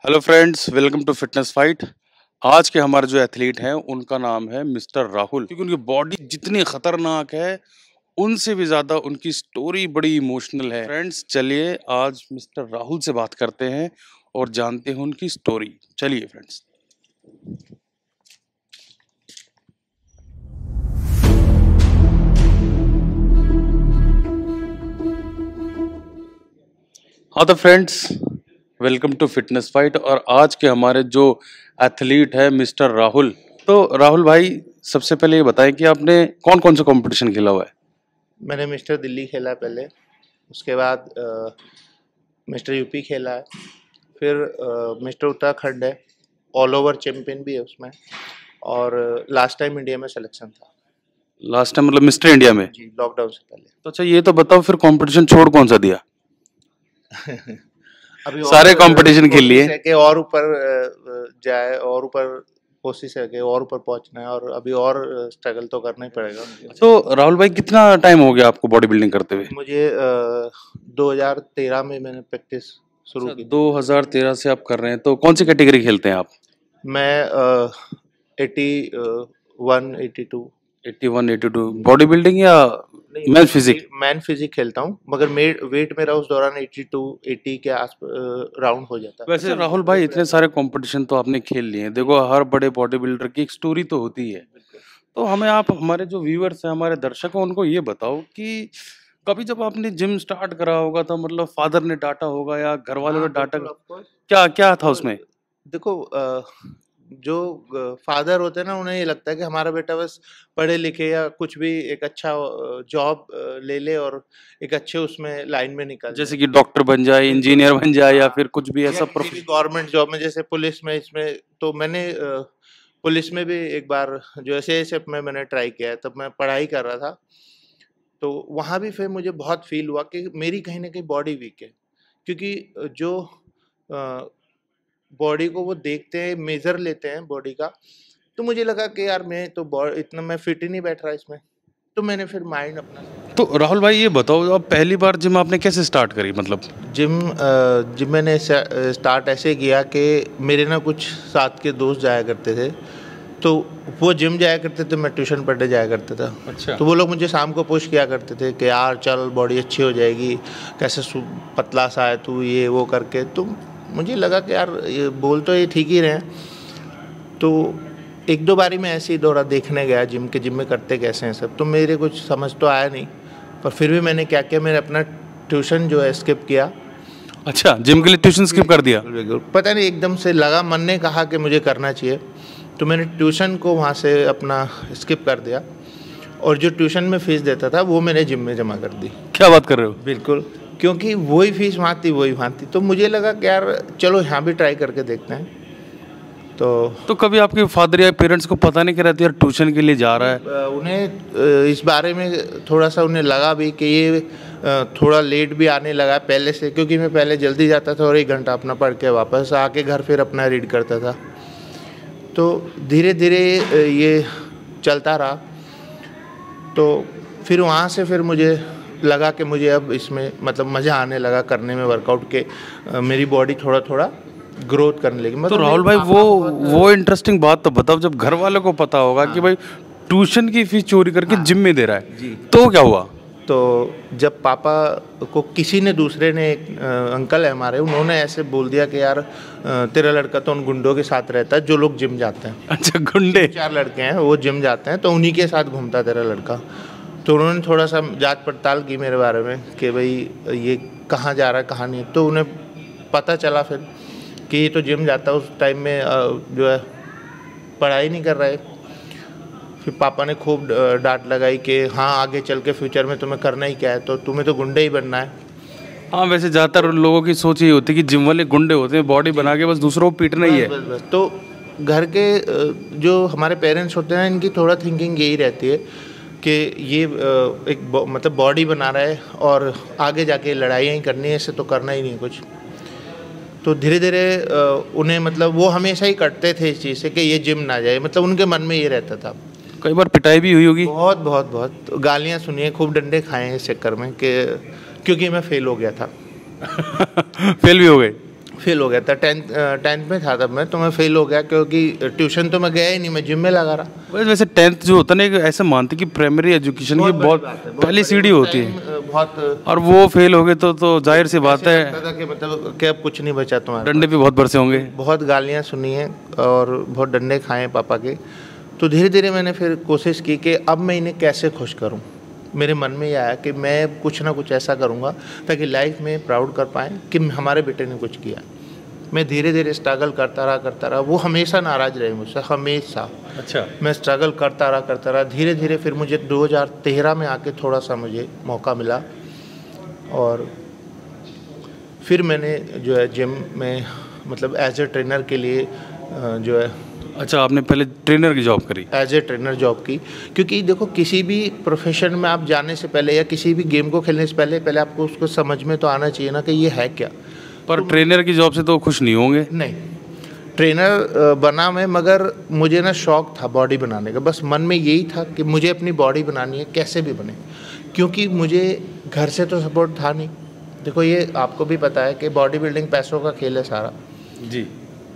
Hello friends, welcome to fitness fight. आज के हमारे जो एथलीट हैं उनका नाम है मिस्टर राहुल। क्योंकि उनकी बॉडी जितनी खतरनाक है उनसे भी ज्यादा उनकी स्टोरी बड़ी इमोशनल है। फ्रेंड्स, चलिए आज मिस्टर राहुल से बात करते हैं और जानते हैं उनकी स्टोरी। चलिए फ्रेंड्स। हाँ तो friends, welcome to fitness fight. और आज के हमारे जो एथलीट है मिस्टर राहुल। तो राहुल भाई, सबसे पहले ये बताएं कि आपने कौन कौन सा कंपटीशन खेला हुआ है। मैंने मिस्टर दिल्ली खेला है पहले। उसके बाद मिस्टर यूपी खेला है। फिर मिस्टर उत्तराखंड है। ऑल ओवर चैंपियन भी है उसमें। और लास्ट टाइम इंडिया में सिलेक्शन था। लास्ट टाइम मतलब मिस्टर इंडिया में। जी, लॉकडाउन से पहले। तो अच्छा, ये तो बताओ फिर कंपटीशन छोड़ कौन सा दिया। अभी सारे और कंपटीशन खेल लिए। कोशिश है कि और ऊपर जाए, और ऊपर कोशिश है कि और ऊपर पहुंचना है, और अभी और स्ट्रगल तो करना ही पड़ेगा। तो राहुल भाई, कितना टाइम हो गया आपको बॉडी बिल्डिंग करते हुए। मुझे 2013 में मैंने प्रैक्टिस शुरू अच्छा, की। 2013 से आप कर रहे हैं। तो कौन सी कैटेगरी खेलते हैं आप। मैं 81 82। 81 82 बॉडी बिल्डिंग या नहीं, मैच फिजिक। मैन फिजिक खेलता हूँ, मगर वेट मेरा उस दौरान 82 80 के आस राउंड हो जाता है। वैसे राहुल भाई, इतने सारे कंपटीशन तो आपने खेल लिए हैं। देखो, हर बड़े बॉडी बिल्डर की एक स्टोरी तो होती है। तो हमें आप, हमारे जो व्यूअर्स हैं, हमारे दर्शक हैं, उनको ये बताओ कि कभी जब आपने जिम स्टार्ट करा होगा तो मतलब फादर ने डांटा होगा या घर वालों हाँ, ने डांटा। बिल्कुल, ऑफ कोर्स। क्या क्या था तो उसमें। देखो, जो फादर होते हैं ना, उन्हें ये लगता है कि हमारा बेटा बस पढ़े लिखे या कुछ भी एक अच्छा जॉब ले ले और एक अच्छे उसमें लाइन में निकल जाए। जैसे कि डॉक्टर बन जाए, बिल्कुल, इंजीनियर बन जाए, या हाँ। फिर कुछ भी या ऐसा किसी भी गवर्नमेंट जॉब में, जैसे पुलिस में, इसमें तो मैंने पुलिस में भी एक बार जो एसएएफ में मैंने ट्राई किया है, तब मैं पढ़ाई कर रहा था। तो वहाँ भी फिर मुझे बहुत फ़ील हुआ कि मेरी कहीं न कहीं बॉडी वीक है। क्योंकि जो अ, बॉडी को वो देखते हैं, मेज़र लेते हैं बॉडी का, तो मुझे लगा कि यार मैं तो बॉ इतना मैं फिट ही नहीं बैठ रहा इसमें। तो मैंने फिर माइंड अपना तो राहुल भाई, ये बताओ, अब पहली बार जिम आपने कैसे स्टार्ट करी मतलब। जिम मैंने स्टार्ट ऐसे किया कि मेरे ना कुछ साथ के दोस्त जाया करते थे। तो वो जिम जाया करते थे, मैं ट्यूशन पढ़ने जाया करता था। अच्छा। तो वो लोग मुझे शाम को पुश किया करते थे कि यार चल, बॉडी अच्छी हो जाएगी, कैसे पतला सा है तू, ये वो करके। तो मुझे लगा कि यार ये बोल तो ये ठीक ही रहे हैं। तो एक दो बारी मैं ऐसे ही दौरा देखने गया जिम में करते कैसे हैं सब, तो मेरे कुछ समझ तो आया नहीं। पर फिर भी मैंने क्या किया, मैंने अपना ट्यूशन जो है स्किप किया। अच्छा, जिम के लिए ट्यूशन स्किप कर दिया। बिल्कुल, बिल्कुल। पता नहीं, एकदम से लगा, मन ने कहा कि मुझे करना चाहिए, तो मैंने ट्यूशन को वहाँ से अपना स्किप कर दिया। और जो ट्यूशन में फ़ीस देता था वो मैंने जिम में जमा कर दी। क्या बात कर रहे हो। बिल्कुल, क्योंकि वही फ़ीस वहाँ थी, वही वहाँ थी। तो मुझे लगा कि यार चलो यहाँ भी ट्राई करके देखते हैं। तो कभी आपके फादर या पेरेंट्स को पता नहीं करा यार ट्यूशन के लिए जा रहा है। उन्हें इस बारे में थोड़ा-सा उन्हें लगा भी कि ये थोड़ा लेट भी आने लगा पहले से, क्योंकि मैं पहले जल्दी जाता था और 1 घंटा अपना पढ़ के वापस आके घर फिर अपना रीड करता था। तो धीरे-धीरे ये चलता रहा। तो फिर वहाँ से फिर मुझे लगा कि मुझे अब इसमें मतलब मज़ा आने लगा करने में वर्कआउट के। मेरी बॉडी थोड़ा-थोड़ा ग्रोथ करने लगी। तो मतलब राहुल भाई, वो इंटरेस्टिंग बात तो बताओ, जब घर वालों को पता होगा कि भाई ट्यूशन की फीस चोरी करके जिम में दे रहा है, जी। तो क्या हुआ। तो जब पापा को किसी ने, दूसरे ने, एक अंकल है हमारे, उन्होंने ऐसे बोल दिया कि यार तेरा लड़का तो उन गुंडों के साथ रहता है जो लोग जिम जाते हैं। अच्छा, गुंडे। 4 लड़के हैं वो जिम जाते हैं, तो उन्हीं के साथ घूमता है तेरा लड़का। तो उन्होंने थोड़ा सा जांच पड़ताल की मेरे बारे में कि भाई ये कहाँ जा रहा है, कहाँ नहीं। तो उन्हें पता चला फिर कि ये तो जिम जाता है। उस टाइम में जो है पढ़ाई नहीं कर रहा है। फिर पापा ने खूब डांट लगाई कि हाँ, आगे चल के फ्यूचर में तुम्हें करना ही क्या है, तो तुम्हें तो गुंडे ही बनना है। हाँ, वैसे ज़्यादातर लोगों की सोच ये होती है कि जिम वाले गुंडे होते हैं, बॉडी बना के बस दूसरों को पीटना ही है। बस बस बस। तो घर के जो हमारे पेरेंट्स होते हैं, इनकी थोड़ा थिंकिंग यही रहती है कि ये एक मतलब बॉडी बना रहा है और आगे जाके लड़ाइयाँ ही करनी है, इससे तो करना ही नहीं कुछ। तो धीरे धीरे उन्हें मतलब वो हमेशा ही करते थे इस चीज़ से कि ये जिम ना जाए, मतलब उनके मन में ये रहता था। कई बार पिटाई भी हुई होगी। बहुत बहुत बहुत गालियाँ सुनी है, खूब डंडे खाए हैं इस चक्कर में कि क्योंकि मैं फेल हो गया था। फेल भी हो गए। फेल हो गया था। टेंथ में था तब मैं, तो मैं फेल हो गया क्योंकि ट्यूशन तो मैं गया ही नहीं, मैं जिम में लगा रहा। वैसे 10th जो होता है ना, ऐसे मानते कि प्राइमरी एजुकेशन की बहुत पहली सीढ़ी होती है, बहुत। और वो फेल हो गए तो जाहिर सी बात है कि मतलब कि अब कुछ नहीं बचा तुम्हारा। डंडे भी बहुत बरसे होंगे। बहुत गालियाँ सुनी हैं और बहुत डंडे खाए हैं पापा के। तो धीरे धीरे मैंने फिर कोशिश की कि अब मैं इन्हें कैसे खुश करूं। मेरे मन में ये आया कि मैं कुछ ना कुछ ऐसा करूंगा ताकि लाइफ में प्राउड कर पाएँ कि हमारे बेटे ने कुछ किया। मैं धीरे धीरे स्ट्रगल करता रहा। वो हमेशा नाराज़ रहे मुझसे, हमेशा। अच्छा। मैं स्ट्रगल करता रहा। धीरे धीरे फिर मुझे 2013 में आके थोड़ा सा मुझे मौका मिला, और फिर मैंने जो है जिम में मतलब एज ए ट्रेनर के लिए जो है। अच्छा, आपने पहले ट्रेनर की जॉब करी? एज ए ट्रेनर जॉब की, क्योंकि देखो किसी भी प्रोफेशन में आप जाने से पहले या किसी भी गेम को खेलने से पहले आपको उसको समझ में तो आना चाहिए ना कि ये है क्या। पर ट्रेनर की जॉब से तो खुश नहीं होंगे? नहीं, ट्रेनर बना मैं, मगर मुझे ना शौक़ था बॉडी बनाने का। बस मन में यही था कि मुझे अपनी बॉडी बनानी है, कैसे भी बने, क्योंकि मुझे घर से तो सपोर्ट था नहीं। देखो ये आपको भी पता है कि बॉडी बिल्डिंग पैसों का खेल है सारा जी।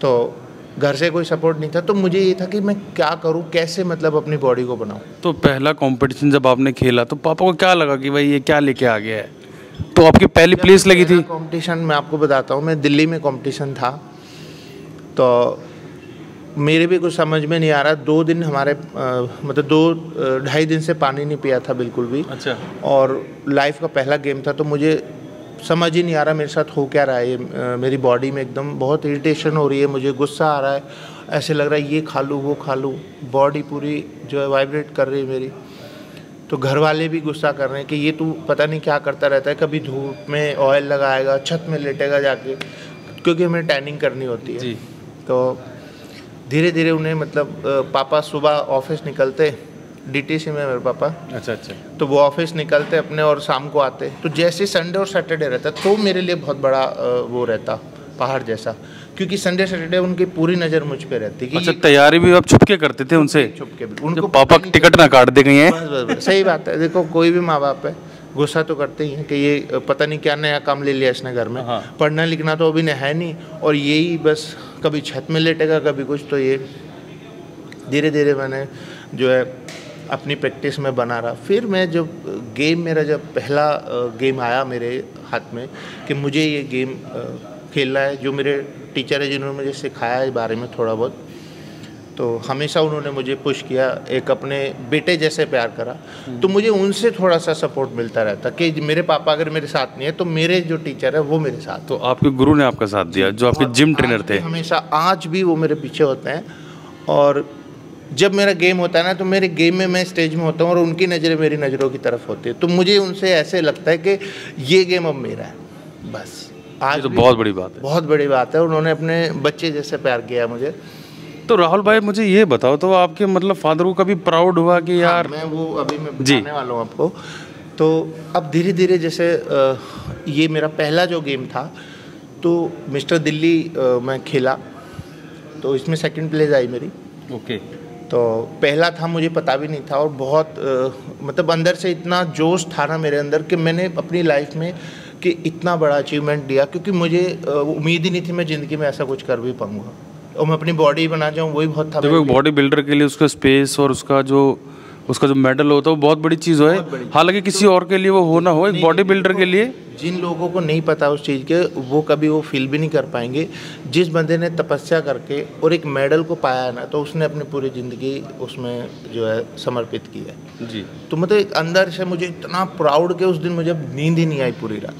तो घर से कोई सपोर्ट नहीं था, तो मुझे ये था कि मैं क्या करूं, कैसे मतलब अपनी बॉडी को बनाऊं। तो पहला कंपटीशन जब आपने खेला तो पापा को क्या लगा कि भाई ये क्या लेके आ गया है? तो आपकी पहली प्लेस लगी थी? कंपटीशन मैं आपको बताता हूँ, मैं दिल्ली में कंपटीशन था, तो मेरे भी कुछ समझ में नहीं आ रहा। 2 दिन हमारे मतलब 2-2.5 दिन से पानी नहीं पिया था बिल्कुल भी। अच्छा। और लाइफ का पहला गेम था, तो मुझे समझ ही नहीं आ रहा मेरे साथ हो क्या रहा है। ये मेरी बॉडी में एकदम बहुत इरिटेशन हो रही है, मुझे गुस्सा आ रहा है, ऐसे लग रहा है ये खा लूँ वो खा लूँ। बॉडी पूरी जो है वाइब्रेट कर रही है मेरी। तो घर वाले भी गुस्सा कर रहे हैं कि ये तू पता नहीं क्या करता रहता है, कभी धूप में ऑयल लगाएगा, छत में लेटेगा जाके, क्योंकि हमें टैनिंग करनी होती है। जी। तो धीरे धीरे उन्हें मतलब पापा सुबह ऑफिस निकलते, डीटीसी में मेरे पापा। अच्छा। तो वो ऑफिस निकलते अपने और शाम को आते। तो जैसे संडे और सैटरडे रहता तो मेरे लिए बहुत बड़ा वो रहता, पहाड़ जैसा, क्योंकि संडे सैटरडे उनकी पूरी नज़र मुझ पे रहती कि अच्छा, तैयारी भी आप छुपके करते थे उनसे? छुपके, उनको पापा टिकट ना काट दे कहीं है। बस सही बात है। देखो कोई भी माँ बाप है, गुस्सा तो करते ही हैं कि ये पता नहीं क्या नया काम ले लिया इसने घर में। हाँ। पढ़ना लिखना तो अभी है नहीं, और यही बस कभी छत में लेटेगा कभी कुछ। तो ये धीरे धीरे मैंने जो है अपनी प्रैक्टिस में बना रहा। फिर मैं जब मेरा जब पहला गेम आया मेरे हाथ में कि मुझे ये गेम खेलना है, जो मेरे टीचर है जिन्होंने मुझे सिखाया इस बारे में थोड़ा बहुत, तो हमेशा उन्होंने मुझे पुश किया, एक अपने बेटे जैसे प्यार करा। तो मुझे उनसे थोड़ा सा सपोर्ट मिलता रहता कि मेरे पापा अगर मेरे साथ नहीं है तो मेरे जो टीचर है वो मेरे साथ। तो आपके गुरु ने आपका साथ दिया, जो आपके जिम ट्रेनर थे? हमेशा, आज भी वो मेरे पीछे होते हैं। और जब मेरा गेम होता है ना, तो मेरे गेम में मैं स्टेज में होता हूँ और उनकी नज़रें मेरी नज़रों की तरफ होती है, तो मुझे उनसे ऐसे लगता है कि ये गेम अब मेरा है बस। आज तो बहुत बड़ी बात है, बहुत बड़ी बात है। उन्होंने अपने बच्चे जैसे प्यार किया मुझे। तो राहुल भाई मुझे ये बताओ, तो आपके मतलब फादर को कभी प्राउड हुआ कि यार? मैं वो अभी मैं बताने वाला हूँ आपको। तो अब धीरे धीरे जैसे ये मेरा पहला जो गेम था, तो मिस्टर दिल्ली मैं खेला, तो इसमें सेकंड प्लेस आई मेरी। ओके। तो पहला था, मुझे पता भी नहीं था, और बहुत मतलब अंदर से इतना जोश था ना मेरे अंदर कि मैंने अपनी लाइफ में कि इतना बड़ा अचीवमेंट दिया, क्योंकि मुझे उम्मीद ही नहीं थी मैं ज़िंदगी में ऐसा कुछ कर भी पाऊँगा, और मैं अपनी बॉडी बना जाऊँ, वही बहुत था। देखो बॉडी बिल्डर के लिए उसका स्पेस और उसका जो मेडल होता है वो बहुत बड़ी चीज़ है। हालांकि किसी और के लिए वो हो ना हो, एक बॉडी बिल्डर के लिए जिन लोगों को नहीं पता उस चीज़ के, वो कभी वो फील भी नहीं कर पाएंगे। जिस बंदे ने तपस्या करके और एक मेडल को पाया है ना, तो उसने अपनी पूरी ज़िंदगी उसमें जो है समर्पित की है। जी। तो मतलब एक अंदर से मुझे इतना प्राउड के उस दिन मुझे नींद ही नहीं आई पूरी रात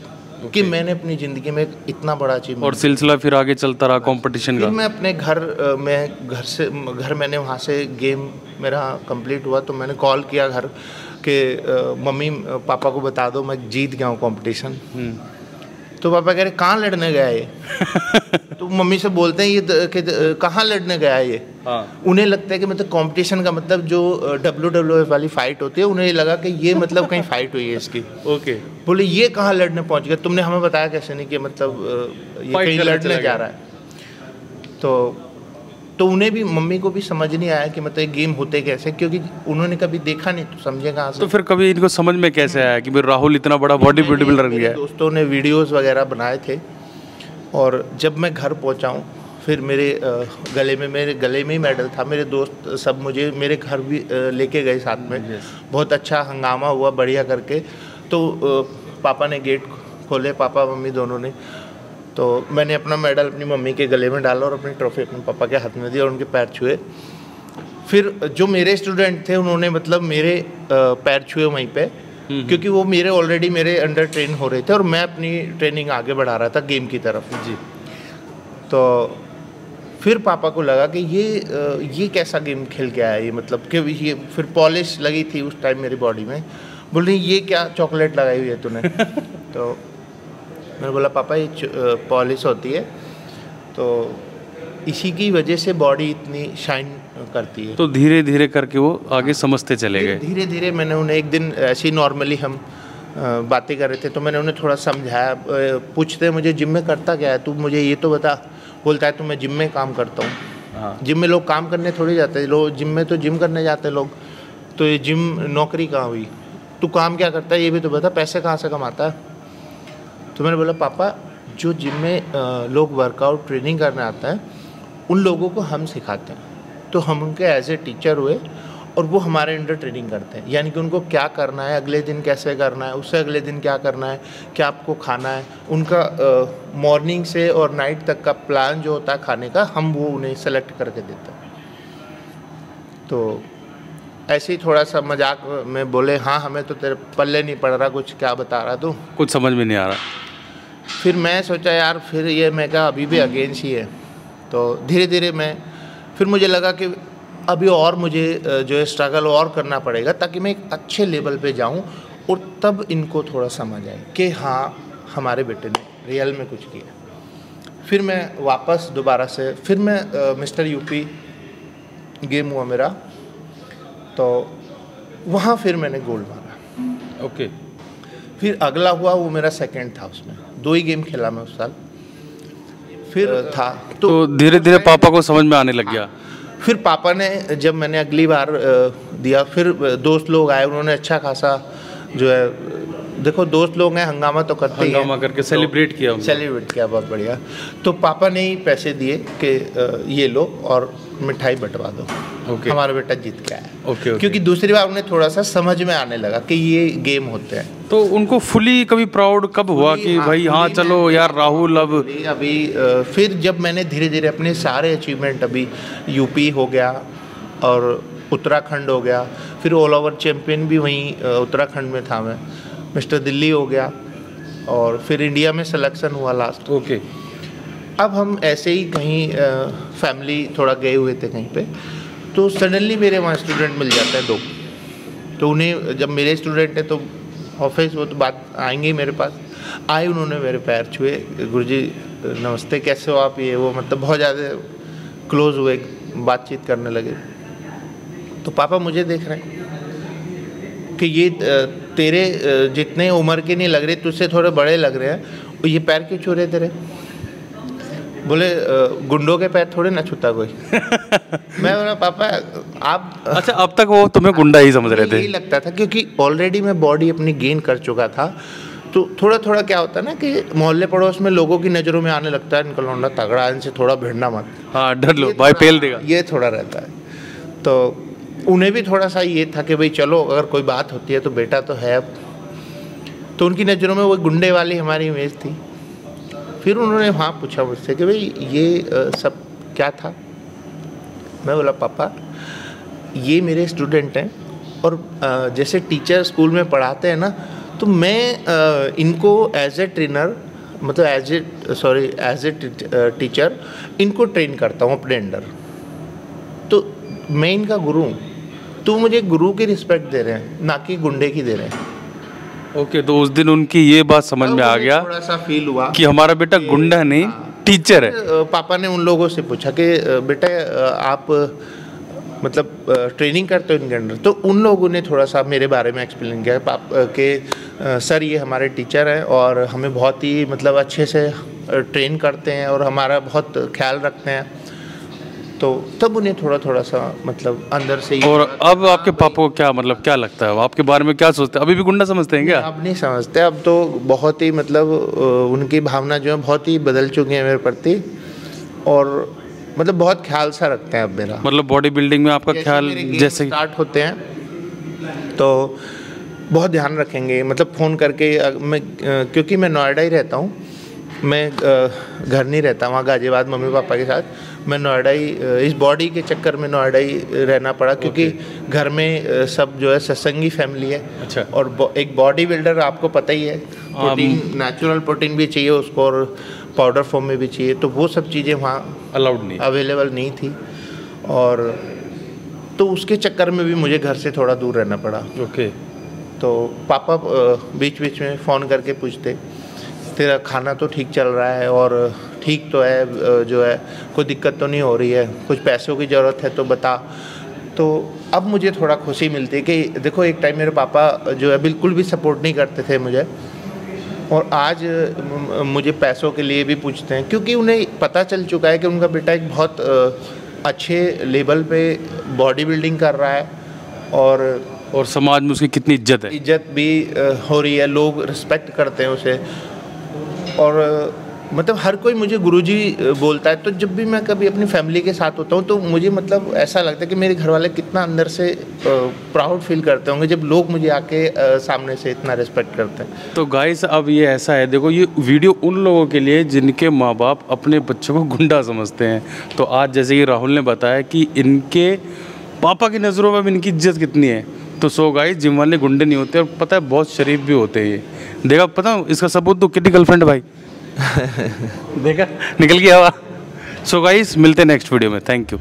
कि मैंने अपनी ज़िंदगी में इतना बड़ा अचीवमेंट। और सिलसिला फिर आगे चलता रहा कंपटीशन का। फिर मैं अपने घर मैंने वहाँ से गेम मेरा कंप्लीट हुआ, तो मैंने कॉल किया घर कि मम्मी पापा को बता दो मैं जीत गया हूँ कंपटीशन। तो पापा कह रहे कहाँ लड़ने गया ये? तो मम्मी से बोलते हैं ये कि कहाँ लड़ने गया ये? हाँ। उन्हें लगता है कि मतलब कंपटीशन का मतलब जो WWF वाली फाइट होती है, उन्हें लगा कि ये मतलब कहीं फाइट हुई है इसकी। ओके। बोले ये कहाँ लड़ने पहुँच गया, तुमने हमें बताया कैसे नहीं कि मतलब ये कहीं लड़ने जा रहा है। तो उन्हें भी, मम्मी को भी समझ नहीं आया कि मतलब गेम होते कैसे, क्योंकि उन्होंने कभी देखा नहीं, तो समझे कहाँ से। तो फिर कभी इनको समझ में कैसे आया कि राहुल इतना बड़ा बॉडी बिल्डर बन गया? दोस्तों ने वीडियोस वगैरह बनाए थे, और जब मैं घर पहुंचा हूँ, फिर मेरे गले में ही मेडल था। मेरे दोस्त सब मुझे मेरे घर भी लेके गए साथ में। बहुत अच्छा हंगामा हुआ बढ़िया करके। तो पापा ने गेट खोले, पापा मम्मी दोनों ने। तो मैंने अपना मेडल अपनी मम्मी के गले में डाला और अपनी ट्रॉफी अपने पापा के हाथ में दी और उनके पैर छुए। फिर जो मेरे स्टूडेंट थे उन्होंने मतलब मेरे पैर छुए वहीं पे, क्योंकि वो ऑलरेडी मेरे अंडर ट्रेन हो रहे थे और मैं अपनी ट्रेनिंग आगे बढ़ा रहा था गेम की तरफ जी। तो फिर पापा को लगा कि ये कैसा गेम खेल के आया ये, मतलब कि ये फिर पॉलिश लगी थी उस टाइम मेरी बॉडी में। बोल रही ये क्या चॉकलेट लगाई हुई है तूने। तो मैंने बोला पापा ये पॉलिश होती है, तो इसी की वजह से बॉडी इतनी शाइन करती है। तो धीरे धीरे करके वो आगे समझते चले गए। धीरे धीरे मैंने उन्हें एक दिन ऐसे ही नॉर्मली हम बातें कर रहे थे, तो मैंने उन्हें थोड़ा समझाया। पूछते मुझे जिम में करता क्या है तू, मुझे ये तो बता। बोलता है तो मैं जिम में काम करता हूँ। जिम में लोग काम करने थोड़ी जाते हैं, लोग जिम में तो जिम करने जाते हैं लोग। तो ये जिम नौकरी कहाँ हुई, तू काम क्या करता है ये भी तो बता, पैसे कहाँ से कमाता है। तो मैंने बोला पापा जो जिम में लोग वर्कआउट ट्रेनिंग करने आता है उन लोगों को हम सिखाते हैं। तो हम उनके एज ए टीचर हुए और वो हमारे अंडर ट्रेनिंग करते हैं, यानी कि उनको क्या करना है, अगले दिन कैसे करना है, उससे अगले दिन क्या करना है, क्या आपको खाना है, उनका मॉर्निंग से और नाइट तक का प्लान जो होता है खाने का, हम वो उन्हें सेलेक्ट करके देते हैं। तो ऐसे ही थोड़ा सा मजाक में बोले हाँ हमें तो तेरे पल्ले नहीं पड़ रहा कुछ, क्या बता रहा तू, कुछ समझ में नहीं आ रहा। फिर मैं सोचा यार फिर ये मैं कहा अभी भी अगेंस्ट ही है। तो धीरे धीरे फिर मुझे लगा कि अभी और मुझे जो है स्ट्रगल और करना पड़ेगा ताकि मैं एक अच्छे लेवल पे जाऊं और तब इनको थोड़ा समझ आए कि हाँ हमारे बेटे ने रियल में कुछ किया। फिर मैं वापस दोबारा से फिर मैं मिस्टर यूपी गेम हुआ मेरा, तो वहाँ फिर मैंने गोल्ड मारा। ओके। फिर अगला हुआ वो मेरा सेकंड था, उसमें 2 ही गेम खेला मैं उस साल। फिर था तो धीरे धीरे पापा को समझ में आने लग गया। फिर पापा ने जब मैंने अगली बार दिया, फिर दोस्त लोग आए, उन्होंने अच्छा खासा जो है, देखो दोस्त लोग हैं हंगामा तो करते ही हैं, हंगामा करके सेलिब्रेट किया बहुत बढ़िया। तो पापा ने ही पैसे दिए कि ये लो और मिठाई बंटवा दो। ओके। हमारा बेटा जीत गया है। ओके। क्योंकि दूसरी बार उन्हें थोड़ा सा समझ में आने लगा कि ये गेम होते हैं। तो उनको फुली कभी प्राउड कब हुआ कि भाई हाँ चलो यार राहुल अब अभी फिर जब मैंने धीरे धीरे अपने सारे अचीवमेंट, अभी यूपी हो गया और उत्तराखंड हो गया, फिर ऑल ओवर चैम्पियन भी वहीं उत्तराखंड में था मैं, मिस्टर दिल्ली हो गया और फिर इंडिया में सिलेक्शन हुआ लास्ट। ओके। अब हम ऐसे ही कहीं फैमिली थोड़ा गए हुए थे कहीं पे, तो सडनली मेरे वहाँ स्टूडेंट मिल जाते हैं 2। तो उन्हें जब मेरे स्टूडेंट हैं तो ऑफिस वो तो बात आएंगे मेरे पास आए, उन्होंने मेरे पैर छुए, गुरुजी नमस्ते कैसे हो आप, ये वो, मतलब बहुत ज़्यादा क्लोज हुए, बातचीत करने लगे। तो पापा मुझे देख रहे हैं कि ये तेरे जितने उम्र के नहीं लग रहे, तुझसे थोड़े बड़े लग रहे हैं, और ये पैर क्यों छू रहे तेरे। बोले गुंडों के पैर थोड़े ना छूता कोई। मैं बोला पापा आप अच्छा अब तक वो तुम्हें गुंडा ही समझ रहे थे। यही लगता था क्योंकि ऑलरेडी मैं बॉडी अपनी गेन कर चुका था। तो थोड़ा थोड़ा क्या होता है ना कि मोहल्ले पड़ोस में लोगों की नज़रों में आने लगता है, इनका लौंडा तगड़ा, इनसे थोड़ा भिड़ना मत, हाँ डर लो भाई फेल देगा, ये थोड़ा रहता है। तो उन्हें भी थोड़ा सा ये था कि भाई चलो अगर कोई बात होती है तो बेटा तो है अब। तो उनकी नज़रों में वो गुंडे वाली हमारी इमेज थी। फिर उन्होंने वहाँ पूछा मुझसे कि भाई ये सब क्या था। मैं बोला पापा ये मेरे स्टूडेंट हैं और जैसे टीचर स्कूल में पढ़ाते हैं ना, तो मैं इनको एज ए ट्रेनर, मतलब एज ए टीचर इनको ट्रेन करता हूँ अपने अंडर। तो मैं इनका गुरु हूँ, तो मुझे गुरु की रिस्पेक्ट दे रहे हैं, ना कि गुंडे की दे रहे हैं। ओके। तो उस दिन उनकी ये बात समझ में आ गया, थोड़ा सा फील हुआ कि हमारा बेटा गुंडा नहीं टीचर है। पापा ने उन लोगों से पूछा कि बेटा आप मतलब ट्रेनिंग करते हो इनके अंडर। तो उन लोगों ने थोड़ा सा मेरे बारे में एक्सप्लेन किया कि सर ये हमारे टीचर हैं और हमें बहुत ही मतलब अच्छे से ट्रेन करते हैं और हमारा बहुत ख्याल रखते हैं। तो तब उन्हें थोड़ा सा मतलब अंदर से ही। और अब आपके पापा को क्या मतलब क्या लगता है, वो आपके बारे में क्या सोचते हैं? अभी भी गुंडा समझते हैं क्या? अब नहीं समझते, अब तो बहुत ही मतलब उनकी भावना जो है बहुत ही बदल चुकी है मेरे प्रति, और मतलब बहुत ख्याल सा रखते हैं अब मेरा। मतलब बॉडी बिल्डिंग में आपका ख्याल जैसे स्टार्ट होते हैं तो बहुत ध्यान रखेंगे, मतलब फ़ोन करके मैं क्योंकि मैं नोएडा ही रहता हूँ, मैं घर नहीं रहता वहाँ गाज़ियाबाद मम्मी पापा के साथ, मैं नोएडा ही इस बॉडी के चक्कर में नोएडा ही रहना पड़ा, क्योंकि घर में सब जो है सत्संगी फैमिली है। अच्छा। और एक बॉडी बिल्डर आपको पता ही है, प्रोटीन नेचुरल प्रोटीन भी चाहिए उसको और पाउडर फॉर्म में भी चाहिए, तो वो सब चीज़ें वहाँ अलाउड नहीं, अवेलेबल नहीं थी, और तो उसके चक्कर में भी मुझे घर से थोड़ा दूर रहना पड़ा। ओके। तो पापा बीच बीच में फ़ोन करके पूछते, तेरा खाना तो ठीक चल रहा है और ठीक तो है, जो है कोई दिक्कत तो नहीं हो रही है, कुछ पैसों की ज़रूरत है तो बता। तो अब मुझे थोड़ा खुशी मिलती है कि देखो एक टाइम मेरे पापा जो है बिल्कुल भी सपोर्ट नहीं करते थे मुझे, और आज मुझे पैसों के लिए भी पूछते हैं, क्योंकि उन्हें पता चल चुका है कि उनका बेटा एक बहुत अच्छे लेवल पे बॉडी बिल्डिंग कर रहा है, और समाज में उसकी कितनी इज्जत है, इज्जत भी हो रही है, लोग रिस्पेक्ट करते हैं उसे, और मतलब हर कोई मुझे गुरुजी बोलता है। तो जब भी मैं कभी अपनी फैमिली के साथ होता हूँ तो मुझे मतलब ऐसा लगता है कि मेरे घर वाले कितना अंदर से प्राउड फील करते होंगे जब लोग मुझे आके सामने से इतना रिस्पेक्ट करते हैं। तो गाइस अब ये ऐसा है, देखो ये वीडियो उन लोगों के लिए जिनके माँ बाप अपने बच्चों को गुंडा समझते हैं। तो आज जैसे कि राहुल ने बताया कि इनके पापा की नज़रों में इनकी इज्जत कितनी है। तो सो गाइस जिम वाले गुंडे नहीं होते, और पता है बहुत शरीफ भी होते हैं ये। देखा, पता इसका सबूत तो कितनी गर्लफ्रेंड भाई देखा निकल गया। सो गाइस मिलते हैं नेक्स्ट वीडियो में, थैंक यू।